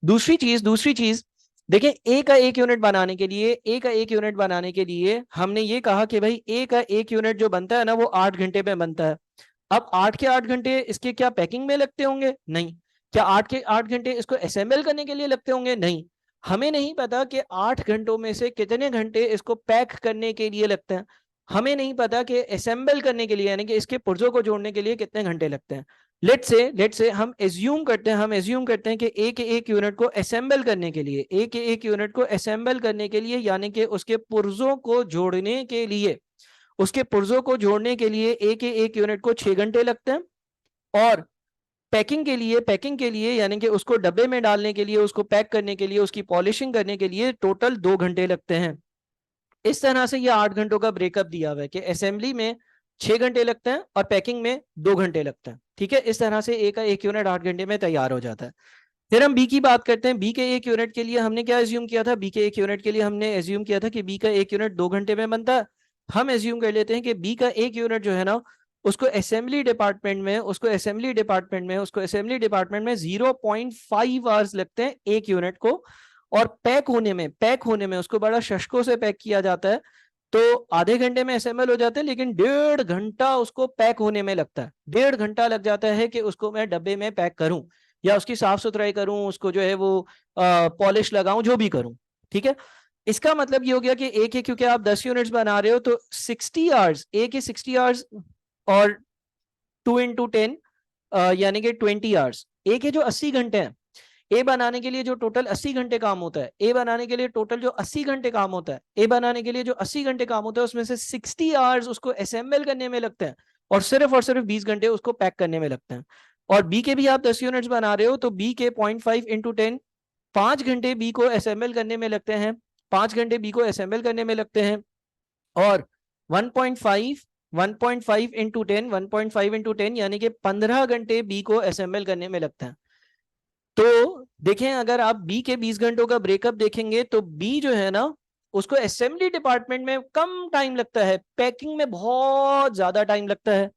दूसरी चीज देखें, ए का एक यूनिट बनाने के लिए हमने ये कहा कि भाई ए का एक यूनिट जो बनता है ना वो 8 घंटे में बनता है। अब 8 के 8 घंटे इसके क्या पैकिंग में लगते होंगे? नहीं। क्या 8 के 8 घंटे इसको असेंबल करने के लिए लगते होंगे? नहीं। हमें नहीं पता कि 8 घंटों में से कितने घंटे इसको पैक करने के लिए लगते हैं। हमें नहीं पता कि असेंबल करने के लिए, यानी कि इसके पुर्जों को जोड़ने के लिए कितने घंटे लगते हैं। लेट से हम एज्यूम करते हैं कि एक यूनिट को असेंबल करने के लिए, एक यूनिट को असेंबल करने के लिए, यानी कि उसके पुर्जों को जोड़ने के लिए, एक यूनिट को 6 घंटे लगते हैं। और पैकिंग के लिए यानी कि उसको डब्बे में डालने के लिए, उसको पैक करने के लिए, उसकी पॉलिशिंग करने के लिए टोटल 2 घंटे लगते हैं। इस तरह से ये 8 घंटों का ब्रेकअप दिया हुआ है कि असेंबली में 6 घंटे लगते हैं और पैकिंग में 2 घंटे लगते हैं। ठीक है, इस तरह से ए का एक यूनिट 8 घंटे में तैयार हो जाता है। फिर हम बी की बात करते हैं। बी के एक यूनिट के लिए हमने क्या एज्यूम किया था? बी के एक यूनिट के लिए हमने एज्यूम किया था कि बी का एक यूनिट 2 घंटे में बनता है। हम एज्यूम कर लेते हैं कि बी का एक यूनिट जो है ना, उसको असेंबली डिपार्टमेंट में 0.5 आवर्स लगते हैं एक यूनिट को, और पैक होने में उसको बड़ा शशकों से पैक किया जाता है, तो आधे घंटे में असेंबल हो जाते हैं, लेकिन 1.5 घंटा उसको पैक होने में लगता है। 1.5 घंटा लग जाता है कि उसको मैं डब्बे में पैक करूं, या उसकी साफ सुथराई करूं, उसको जो है वो पॉलिश लगाऊं, जो भी करूं। ठीक है, इसका मतलब ये हो गया कि एक है, क्योंकि आप 10 यूनिट्स बना रहे हो तो 60 आवर्स, एक है 60 आवर्स, और 2 into 10 यानी कि 20 आवर्स। एक है जो 80 घंटे हैं, ए बनाने के लिए जो टोटल 80 घंटे काम होता है, ए बनाने के लिए टोटल जो 80 घंटे काम होता है, ए बनाने के लिए जो 80 घंटे काम होता है, उसमें से 60 आवर्स उसको असेंबल करने में लगते हैं, और सिर्फ 20 घंटे उसको पैक करने में लगते हैं। और बी के भी आप 10 यूनिट्स बना रहे हो, तो बी के 0.5 into 10, 5 घंटे बी को असेंबल करने में लगते हैं, 5 घंटे बी को असेंबल करने में लगते हैं। और 1.5 यानी कि 15 घंटे बी को असेंबल करने में लगता है। तो देखें, अगर आप बी के 20 घंटों का ब्रेकअप देखेंगे तो बी जो है ना, उसको असेंबली डिपार्टमेंट में कम टाइम लगता है, पैकिंग में बहुत ज्यादा टाइम लगता है।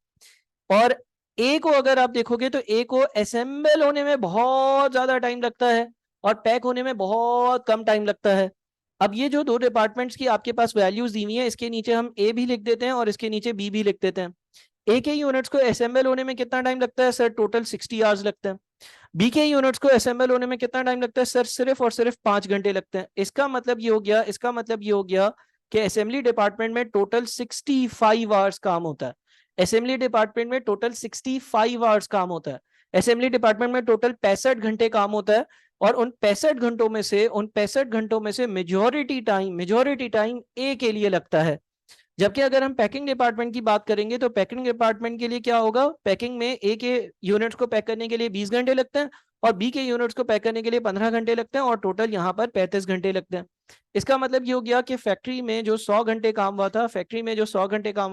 और ए को अगर आप देखोगे तो ए को असेंबल होने में बहुत ज्यादा टाइम लगता है, और पैक होने में बहुत कम टाइम लगता है। अब ये जो दो डिपार्टमेंट्स की आपके पास वैल्यूज दी हुई है, इसके नीचे हम ए भी लिख देते हैं और इसके नीचे बी भी लिख देते हैं। ए के यूनिट्स को असेंबल होने में कितना टाइम लगता है सर? टोटल 60 आवर्स लगते हैं। बी के यूनिट्स को असेंबल होने में कितना टाइम लगता है सर? सिर्फ और सिर्फ 5 घंटे लगते हैं। इसका मतलब ये हो गया कि असेंबली डिपार्टमेंट में टोटल 65 आवर्स काम होता है। असेंबली डिपार्टमेंट में टोटल 65 आवर्स काम होता है। असेंबली डिपार्टमेंट में टोटल 65 घंटे काम होता है, और उन 65 घंटों में से मेजोरिटी टाइम ए के लिए लगता है। जबकि अगर हम पैकिंग डिपार्टमेंट की बात करेंगे तो पैकिंग डिपार्टमेंट के लिए क्या होगा? पैकिंग में ए के यूनिट्स को पैक करने के लिए 20 घंटे लगते हैं, और बी के यूनिट्स को पैक करने के लिए 15 घंटे लगते हैं, और टोटल यहाँ पर 35 घंटे लगते हैं। इसका मतलब ये हो गया कि फैक्ट्री में जो 100 घंटे काम हुआ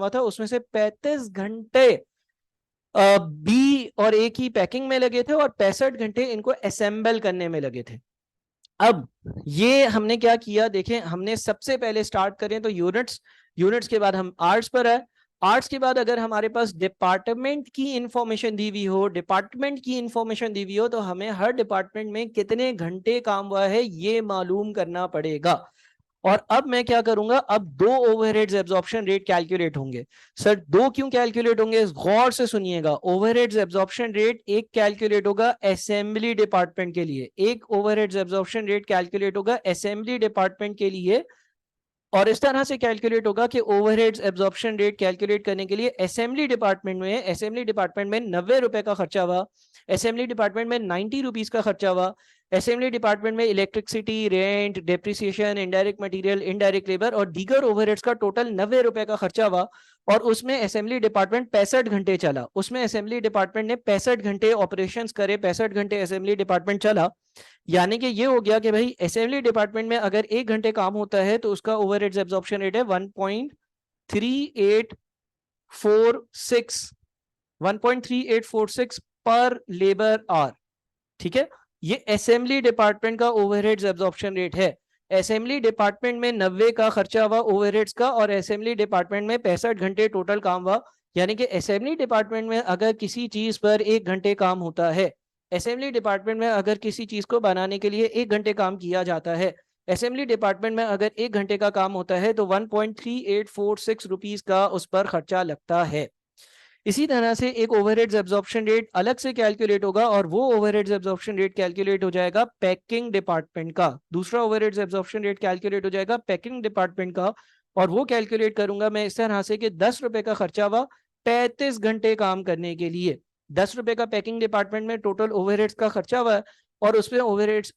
था, उसमें से 35 घंटे बी और ए की पैकिंग में लगे थे, और 65 घंटे इनको असेंबल करने में लगे थे। अब ये हमने क्या किया, देखें, हमने सबसे पहले स्टार्ट करें तो यूनिट्स के बाद हम आर्ट्स पर है। आर्ट्स के बाद अगर हमारे पास डिपार्टमेंट की इंफॉर्मेशन दी हुई हो तो हमें हर डिपार्टमेंट में कितने घंटे काम हुआ है ये मालूम करना पड़ेगा। और अब मैं क्या करूंगा, अब दो ओवरहेड्स एब्जॉर्प्शन रेट कैलकुलेट होंगे। सर दो क्यों कैलकुलेट होंगे? गौर से सुनिएगा। ओवरहेड्स एब्जॉर्प्शन रेट एक कैलकुलेट होगा असेंबली डिपार्टमेंट के लिए, एक ओवरहेड्स एब्जॉर्प्शन रेट कैलकुलेट होगा असेंबली डिपार्टमेंट के लिए, और इस तरह से कैलकुलेट होगा कि ओवरहेड्स एब्जॉर्प्शन रेट कैलकुलेट करने के लिए असेंबली डिपार्टमेंट में 90 रुपए का खर्चा हुआ, असेंबली डिपार्टमेंट में 90 रुपीज का खर्चा हुआ, असेंबली डिपार्टमेंट में electricity, rent, depreciation, indirect material, indirect labour और दीगर ओवरहेड्स का टोटल 90 रुपए का खर्चा हुआ। और उसमें असेंबली डिपार्टमेंट 65 घंटे चला, उसमें असेंबली डिपार्टमेंट ने 65 घंटे ऑपरेशंस करे, 65 घंटे असेंबली डिपार्टमेंट चला। यानी कि ये हो गया कि भाई असेंबली डिपार्टमेंट में अगर 1 घंटे काम होता है तो उसका ओवरहेड्स एब्जॉर्प्शन रेट है 1.3846 पर लेबर आवर। ठीक है, ये असेंबली डिपार्टमेंट का ओवरहेड्स एब्जॉर्प्शन रेट है। असेंबली डिपार्टमेंट में 90 का खर्चा हुआ ओवरहेड्स का, और असेंबली डिपार्टमेंट में 65 घंटे टोटल काम हुआ। यानी कि असेंबली डिपार्टमेंट में अगर किसी चीज पर 1 घंटे काम होता है, असेंबली डिपार्टमेंट में अगर किसी चीज को बनाने के लिए 1 घंटे काम किया जाता है, असेंबली डिपार्टमेंट में अगर 1 घंटे का काम होता है तो 1.3846 रुपीज का उस पर खर्चा लगता है। इसी तरह से एक ओवरहेड्स एब्जॉर्प्शन रेट अलग से कैलकुलेट होगा, और वो ओवरहेड्स एब्जॉर्प्शन रेट कैलकुलेट हो जाएगा पैकिंग डिपार्टमेंट का। दूसरा ओवरहेड्स एब्जॉर्प्शन रेट कैलकुलेट हो जाएगा पैकिंग डिपार्टमेंट का, और वो कैलकुलेट करूंगा मैं इस तरह से कि 10 रुपए का खर्चा हुआ 35 घंटे काम करने के लिए। 10 रुपए का पैकिंग डिपार्टमेंट में टोटल ओवरहेड्स का खर्चा हुआ, और उसमें ओवरहेड्स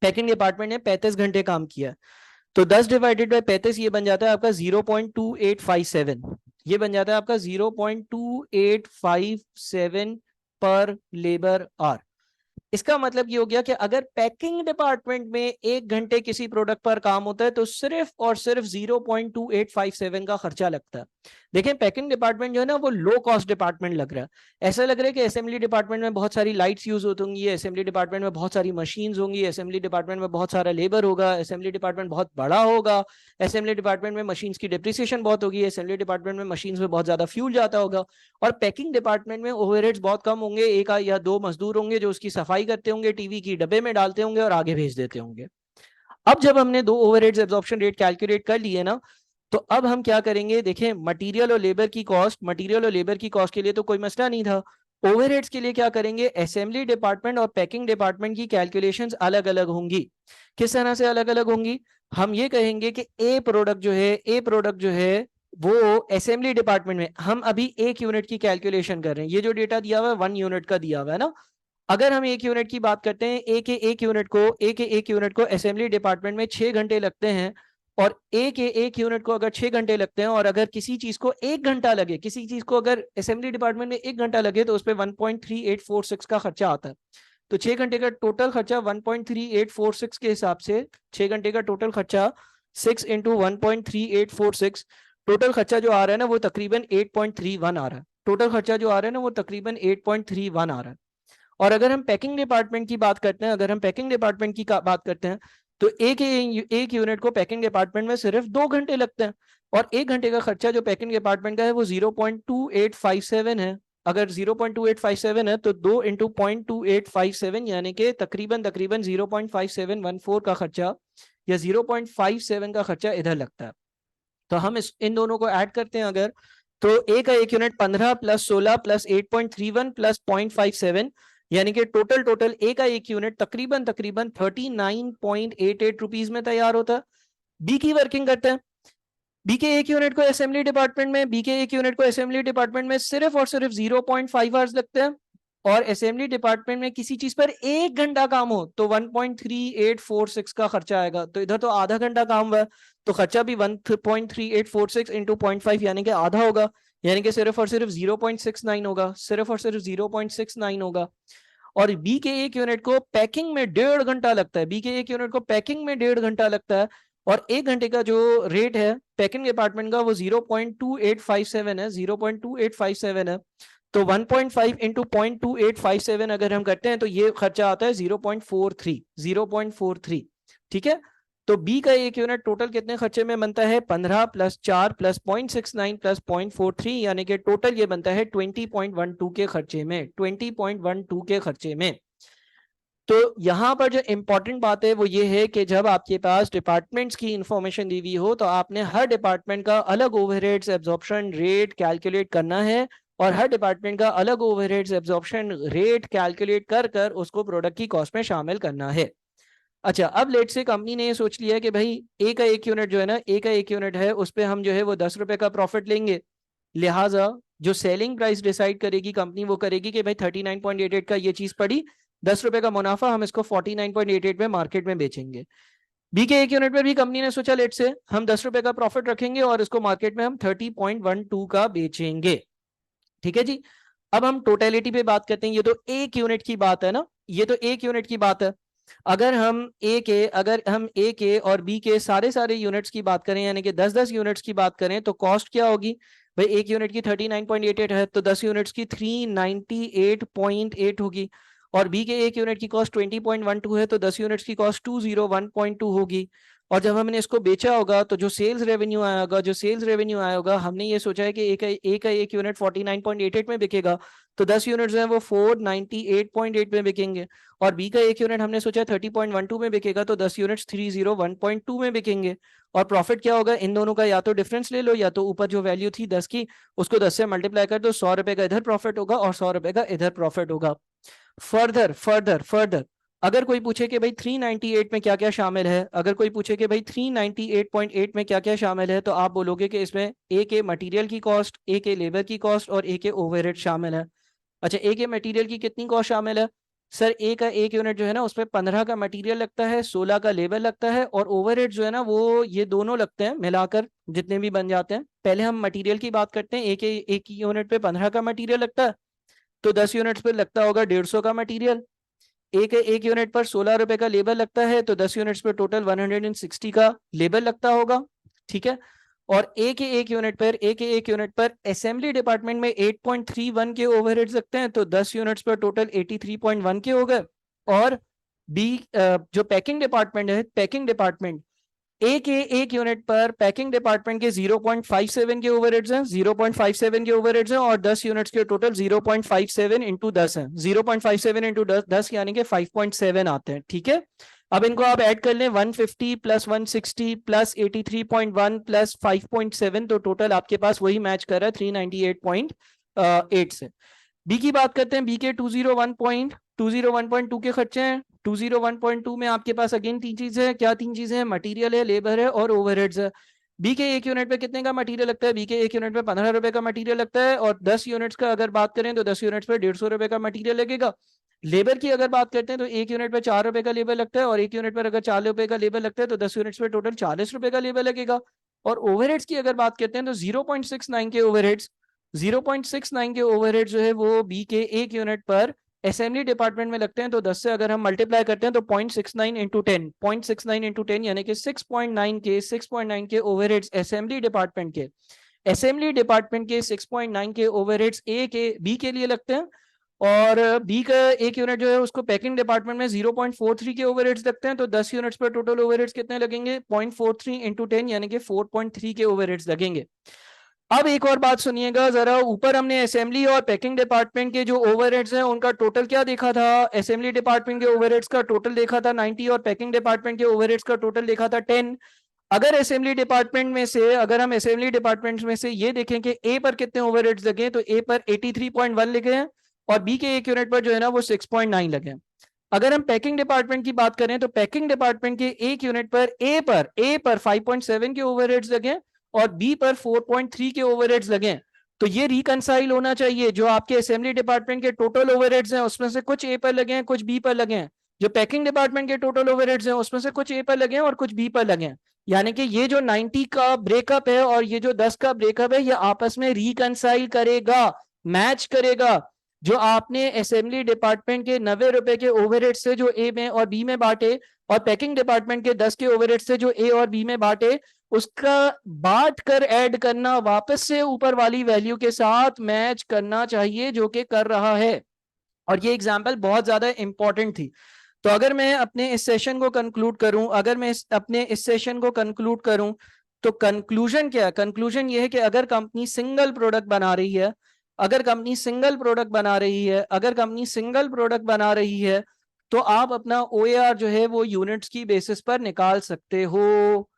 पैकिंग डिपार्टमेंट ने 35 घंटे काम किया। तो 10 डिवाइडेड बाय 35 ये बन जाता है आपका 0.2857, ये बन जाता है आपका 0.2857 पर लेबर आवर। इसका मतलब ये हो गया कि अगर पैकिंग डिपार्टमेंट में 1 घंटे किसी प्रोडक्ट पर काम होता है तो सिर्फ और सिर्फ 0.2857 का खर्चा लगता है। देखें पैकिंग डिपार्टमेंट जो है ना वो लो कॉस्ट डिपार्टमेंट लग रहा है। ऐसा लग रहा है कि असेंबली डिपार्टमेंट में बहुत सारी लाइट्स यूज होती असेंबली डिपार्टमेंट में बहुत सारी मशीन्स होंगी, असेंबली डिपार्टमेंट में बहुत सारा लेबर होगा, असेंबली डिपार्टमेंट बहुत बड़ा होगा, असेंबली डिपार्टमेंट में मशीन्स की डिप्रिसिएशन बहुत होगी, असेंबली डिपार्टमेंट में मशीन्स में बहुत ज्यादा फ्यूल जाता होगा। और पैकिंग डिपार्टमेंट में ओवरहेड्स बहुत कम होंगे, एक या दो मजदूर होंगे जो उसकी सफाई करते होंगे, टीवी की डब्बे में डालते होंगे और आगे भेज देते होंगे। अब जब हमने दो ओवरहेड्स एब्जॉर्प्शन रेट कैलकुलेट कर लिए ना, तो अब हम क्या करेंगे, देखें मटेरियल और लेबर की कॉस्ट, मटेरियल और लेबर की कॉस्ट के लिए तो कोई मसला नहीं था। ओवरहेड्स के लिए क्या करेंगे, असेंबली डिपार्टमेंट और पैकिंग डिपार्टमेंट की कैलकुलेशंस अलग अलग होंगी। किस तरह से अलग अलग होंगी, हम ये कहेंगे कि ए प्रोडक्ट जो है वो असेंबली डिपार्टमेंट में, हम अभी एक यूनिट की कैलकुलेशन कर रहे हैं, ये जो डेटा दिया हुआ है 1 यूनिट का दिया हुआ है ना। अगर हम एक यूनिट की बात करते हैं, एक यूनिट को असेंबली डिपार्टमेंट में 6 घंटे लगते हैं, और एक यूनिट को अगर 6 घंटे लगते हैं, और अगर किसी चीज को 1 घंटा लगे, किसी चीज को अगर असेंबली डिपार्टमेंट में 1 घंटा लगे, तो उस पर 1.3846 का खर्चा आता है। तो 6 घंटे का टोटल खर्चा 1.3846 के हिसाब से, 6 घंटे का टोटल खर्चा 6 इंटू 1.3846, टोटल खर्चा जो आ रहा है ना वो तकरीबन 8.31 आ रहा है। टोटल खर्चा जो आ रहा है ना वो तकरीबन 8.31 आ रहा है। और अगर हम पैकिंग डिपार्टमेंट की बात करते हैं, बात करते हैं, तो एक यूनिट को पैकिंग डिपार्टमेंट में सिर्फ 2 घंटे लगते हैं, और 1 घंटे का खर्चा जो पैकिंग डिपार्टमेंट का है वो 0.2857 है। अगर 0.2857 है तो 2 इंटू 0.2857 यानी कि तकरीबन 0.5714 का खर्चा या 0.57 का खर्चा इधर लगता है। तो हम इन दोनों को ऐड करते हैं अगर, तो एक यूनिट 15 प्लस 16 प्लस 8.31 प्लस 0.57, यानी कि टोटल एक यूनिट तकरीबन 39.88 रुपीज में तैयार होता है। बी की वर्किंग करते हैं। बी के एक यूनिट को असेंबली डिपार्टमेंट में सिर्फ और सिर्फ 0.5 आवर्स लगते हैं, और असेंबली डिपार्टमेंट में किसी चीज पर 1 घंटा काम हो तो 1.3846 का खर्चा आएगा। तो इधर तो आधा घंटा काम हुआ है, तो खर्चा भी 1.3846 इंटू 0.5 यानी कि आधा होगा, यानी कि सिर्फ और सिर्फ 0.69 होगा, सिर्फ और सिर्फ 0.69 होगा। और बी के एक यूनिट को पैकिंग में 1.5 घंटा लगता है, बी के एक यूनिट को पैकिंग में 1.5 घंटा लगता है, और 1 घंटे का जो रेट है पैकिंग डिपार्टमेंट का वो 0.2857 है, 0.2857 है। तो 1.5 इंटू 0.2857 अगर हम करते हैं तो ये खर्चा आता है 0.43। ठीक है, तो बी का एक यूनिट टोटल कितने खर्चे में बनता है, 15 प्लस 4 प्लस 0.69 प्लस 0.43, यानी कि टोटल ये बनता है 20.12 के खर्चे में, 20.12 के खर्चे में। तो यहां पर जो इंपॉर्टेंट बात है वो ये है कि जब आपके पास डिपार्टमेंट्स की इंफॉर्मेशन दी हुई हो तो आपने हर डिपार्टमेंट का अलग ओवरहेड्स एब्जॉर्प्शन रेट कैलकुलेट करना है, और हर डिपार्टमेंट का अलग ओवरहेड्स एब्जॉर्प्शन रेट कैलकुलेट कर कर उसको प्रोडक्ट की कॉस्ट में शामिल करना है। अच्छा, अब लेट से कंपनी ने ये सोच लिया कि भाई एक यूनिट जो है ना, एक यूनिट है उस पर हम जो है वो 10 रुपए का प्रॉफिट लेंगे, लिहाजा जो सेलिंग प्राइस डिसाइड करेगी कंपनी वो करेगी कि भाई 39.88 का ये चीज पड़ी, 10 रुपए का मुनाफा, हम इसको 49.88 में मार्केट में बेचेंगे। बी के एक यूनिट पे भी कंपनी ने सोचा लेट से हम 10 रुपए का प्रॉफिट रखेंगे और इसको मार्केट में हम 30.12 का बेचेंगे। ठीक है जी, अब हम टोटलिटी पे बात करते हैं। ये तो एक यूनिट की बात है ना, ये तो एक यूनिट की बात है। अगर हम ए के और बी के सारे यूनिट्स की बात करें, यानी कि 10-10 यूनिट्स की बात करें, तो कॉस्ट क्या होगी भाई, एक यूनिट की 39.88 है तो 10 यूनिट्स की 398.8 होगी, और बी के एक यूनिट की कॉस्ट 20.12 है तो 10 यूनिट्स की कॉस्ट 201.2 होगी। और जब हमने इसको बेचा होगा तो जो सेल्स रेवेन्यू आया होगा, हमने ये सोचा है कि एक यूनिट 49.88 में बिकेगा, तो 10 यूनिट जो है वो 498.8 में बिकेंगे, और बी का एक यूनिट हमने सोचा 30.12 में बिकेगा, तो 10 यूनिट्स 301.2 में बिकेंगे। और प्रॉफिट क्या होगा, इन दोनों का या तो डिफरेंस ले लो, या तो ऊपर जो वैल्यू थी 10 की उसको 10 से मल्टीप्लाई कर दो, 100 रुपए का इधर प्रॉफिट होगा और 100 रुपए का इधर प्रॉफिट होगा। फर्दर अगर कोई पूछे कि भाई 398 में क्या क्या शामिल है, अगर कोई पूछे कि भाई 398.8 में क्या क्या शामिल है, तो आप बोलोगे कि इसमें एक मटेरियल की कॉस्ट, एक लेबर की कॉस्ट और एक ओवरहेड शामिल है। अच्छा, एक मटेरियल की कितनी कॉस्ट शामिल है सर, एक यूनिट जो है ना उसमें 15 का मटेरियल लगता है, 16 का लेबर लगता है, और ओवरहेड जो है ना वो ये दोनों लगते हैं मिलाकर जितने भी बन जाते हैं। पहले हम मटेरियल की बात करते हैं, एक यूनिट पे 15 का मटेरियल लगता है, तो 10 यूनिट्स पे लगता होगा 150 का मटेरियल। एक यूनिट पर 16 रुपए का लेबर लगता है, तो 10 यूनिट्स पे टोटल 160 का लेबर लगता होगा। ठीक है, और ए के एक यूनिट पर असेंबली डिपार्टमेंट में 8.31 के ओवरहेड्स लगते हैं, तो 10 यूनिट्स पर टोटल 83.1 के हो गए। और बी जो पैकिंग डिपार्टमेंट है, पैकिंग डिपार्टमेंट ए के एक यूनिट पर पैकिंग डिपार्टमेंट के 0.57 के ओवरहेड्स हैं, 0.57 के ओवरहेड्स हैं, और 10 यूनिट्स के टोटल 0.57 इंटू 10 है, 0.57 इंटू 10 यानी कि 5.7 आते हैं। ठीक है, अब इनको आप ऐड कर लें, 150 प्लस 160 प्लस 83.1 प्लस 5.7, तो टोटल आपके पास वही मैच कर रहा है 398.8 से। बी की बात करते हैं, बी के 201.2 के खर्चे हैं। 201.2 में आपके पास अगेन तीन चीजें हैं, क्या तीन चीजें हैं, मटेरियल है, लेबर है और ओवरहेड्स है। बी के एक यूनिट पे कितने का मटेरियल लगता है, बी के एक यूनिट पे 15 रुपए का मटेरियल लगता है, और 10 यूनिट्स का अगर बात करें तो 10 यूनिट्स पे 150 रुपए का मटेरियल लगेगा। लेबर की अगर बात करते हैं तो एक यूनिट पे 4 रुपए का लेबर लगता है, और एक यूनिट पर अगर 4 रुपए का लेबर लगता है तो 10 यूनिट्स पे टोटल 40 रुपए का लेबर लगेगा। और ओवरहेड्स की अगर बात करते हैं तो 0.69 के ओवरहेड्स, 0.69 के ओवरहेड जो है वो बी के एक यूनिट पर असेंबली डिपार्टमेंट में लगते हैं, तो 10 से अगर हम मल्टीप्लाई करते हैं तो 0.69 इंटू 10, 0.69 इंटू 10 यानी कि 6.9 के ओवरहेड्स असेंबली डिपार्टमेंट के, असेंबली डिपार्टमेंट के 6.9 के ओवरहेड्स ए के बी के लिए लगते हैं। और बी का एक यूनिट जो है उसको पैकिंग डिपार्टमेंट में 0.43 के ओवरहेड्स लगते हैं, तो 10 यूनिट्स पर टोटल ओवरहेड्स कितने लगेंगे, 0.43 इंटू 10 यानी कि 4.3 के ओवरहेड्स लगेंगे। अब एक और बात सुनिएगा जरा, ऊपर हमने असेंबली और पैकिंग डिपार्टमेंट के जो ओवरहेड्स हैं उनका टोटल क्या देखा था, असेंबली डिपार्टमेंट के ओवरहेड्स का टोटल देखा था 90 और पैकिंग डिपार्टमेंट के ओवरहेड्स का टोटल देखा था 10। अगर असेंबली डिपार्टमेंट में से, अगर हम असेंबली डिपार्टमेंट में से ये देखें कि ए पर कितने ओवरहेड्स लगे, तो ए पर 83.1 लगे हैं और बी के एक यूनिट पर जो है ना वो 6.9 लगे हैं। अगर हम पैकिंग डिपार्टमेंट की बात करें तो पैकिंग डिपार्टमेंट के एक यूनिट पर ए पर 5.7 के ओवरहेड्स लगे और बी पर 4.3 के ओवरहेड्स लगे। तो ये रिकंसाइल होना चाहिए, जो आपके असेंबली डिपार्टमेंट के टोटल ओवरहेड्स हैं उसमें से कुछ ए पर लगे हैं कुछ बी पर लगे हैं, जो पैकिंग डिपार्टमेंट के टोटल ओवरहेड्स हैं उसमें से कुछ ए पर लगे हैं और कुछ बी पर लगे हैं। यानी कि ये जो 90 का ब्रेकअप है और ये जो 10 का ब्रेकअप है ये आपस में रिकंसाइल करेगा, मैच करेगा। जो आपने असेंबली डिपार्टमेंट के 90 रुपए के ओवरहेड से जो ए में और बी में बांटे और पैकिंग डिपार्टमेंट के 10 के ओवरहेड से जो ए और बी में बांटे, उसका बांट कर ऐड करना वापस से ऊपर वाली वैल्यू के साथ मैच करना चाहिए, जो कि कर रहा है। और ये एग्जांपल बहुत ज्यादा इंपॉर्टेंट थी। तो अगर मैं अपने इस सेशन को कंक्लूड करूं, अगर मैं अपने इस सेशन को कंक्लूड करूं तो कंक्लूजन क्या है, कंक्लूजन ये है कि अगर कंपनी सिंगल प्रोडक्ट बना रही है, अगर कंपनी सिंगल प्रोडक्ट बना रही है, अगर कंपनी सिंगल प्रोडक्ट बना रही है तो आप अपना OAR जो है वो यूनिट्स की बेसिस पर निकाल सकते हो।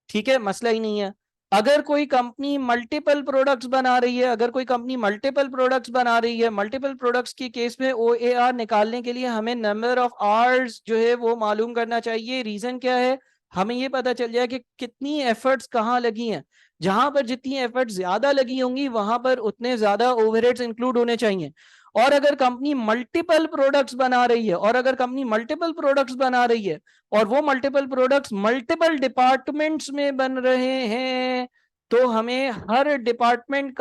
ठीक है, मसला ही नहीं है। अगर कोई कंपनी मल्टीपल प्रोडक्ट्स बना रही है, अगर कोई कंपनी मल्टीपल प्रोडक्ट्स बना रही है, मल्टीपल प्रोडक्ट्स के केस में OAR निकालने के लिए हमें नंबर ऑफ आवर्स जो है वो मालूम करना चाहिए। रीजन क्या है, हमें ये पता चल जाए कि कितनी एफर्ट्स कहाँ लगी हैं। जहां पर जितनी एफर्ट्स ज्यादा लगी होंगी वहां पर उतने ज्यादा ओवरहेड्स इंक्लूड होने चाहिए। और अगर कंपनी मल्टीपल प्रोडक्ट्स बना रही है, और अगर कंपनी मल्टीपल प्रोडक्ट्स बना रही है और वो मल्टीपल प्रोडक्ट्स मल्टीपल डिपार्टमेंट्स में बन रहे हैं, तो हमें हर डिपार्टमेंट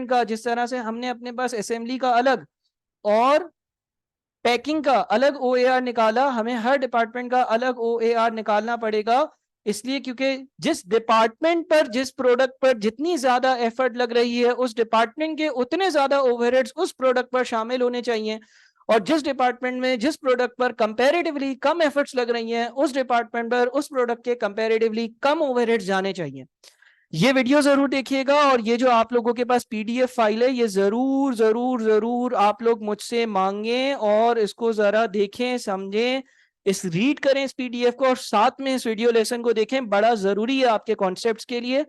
का जिस तरह से हमने अपने पास असेंबली का अलग और पैकिंग का अलग OAR निकाला, हमें हर डिपार्टमेंट का अलग OAR निकालना पड़ेगा। इसलिए क्योंकि जिस डिपार्टमेंट पर, जिस प्रोडक्ट पर जितनी ज्यादा एफर्ट लग रही है उस डिपार्टमेंट के उतने ज्यादा ओवरहेड्स उस प्रोडक्ट पर शामिल होने चाहिए, और जिस डिपार्टमेंट में जिस प्रोडक्ट पर कंपैरेटिवली कम एफर्ट्स लग रही हैं उस डिपार्टमेंट पर उस प्रोडक्ट के कंपैरेटिवली कम ओवरहेड्स जाने चाहिए। ये वीडियो जरूर देखिएगा, और ये जो आप लोगों के पास PDF फाइल है ये जरूर जरूर जरूर आप लोग मुझसे मांगें और इसको जरा देखें, समझें, इस रीड करें इस PDF को, और साथ में इस वीडियो लेसन को देखें, बड़ा जरूरी है आपके कॉन्सेप्ट्स के लिए।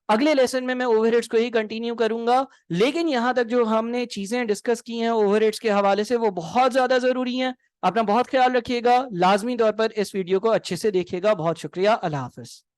अगले लेसन में मैं ओवरहेड्स को ही कंटिन्यू करूंगा, लेकिन यहां तक जो हमने चीजें डिस्कस की हैं ओवरहेड्स के हवाले से वो बहुत ज्यादा जरूरी हैं। अपना बहुत ख्याल रखिएगा, लाजमी तौर पर इस वीडियो को अच्छे से देखिएगा। बहुत शुक्रिया, अल्लाह हाफिज।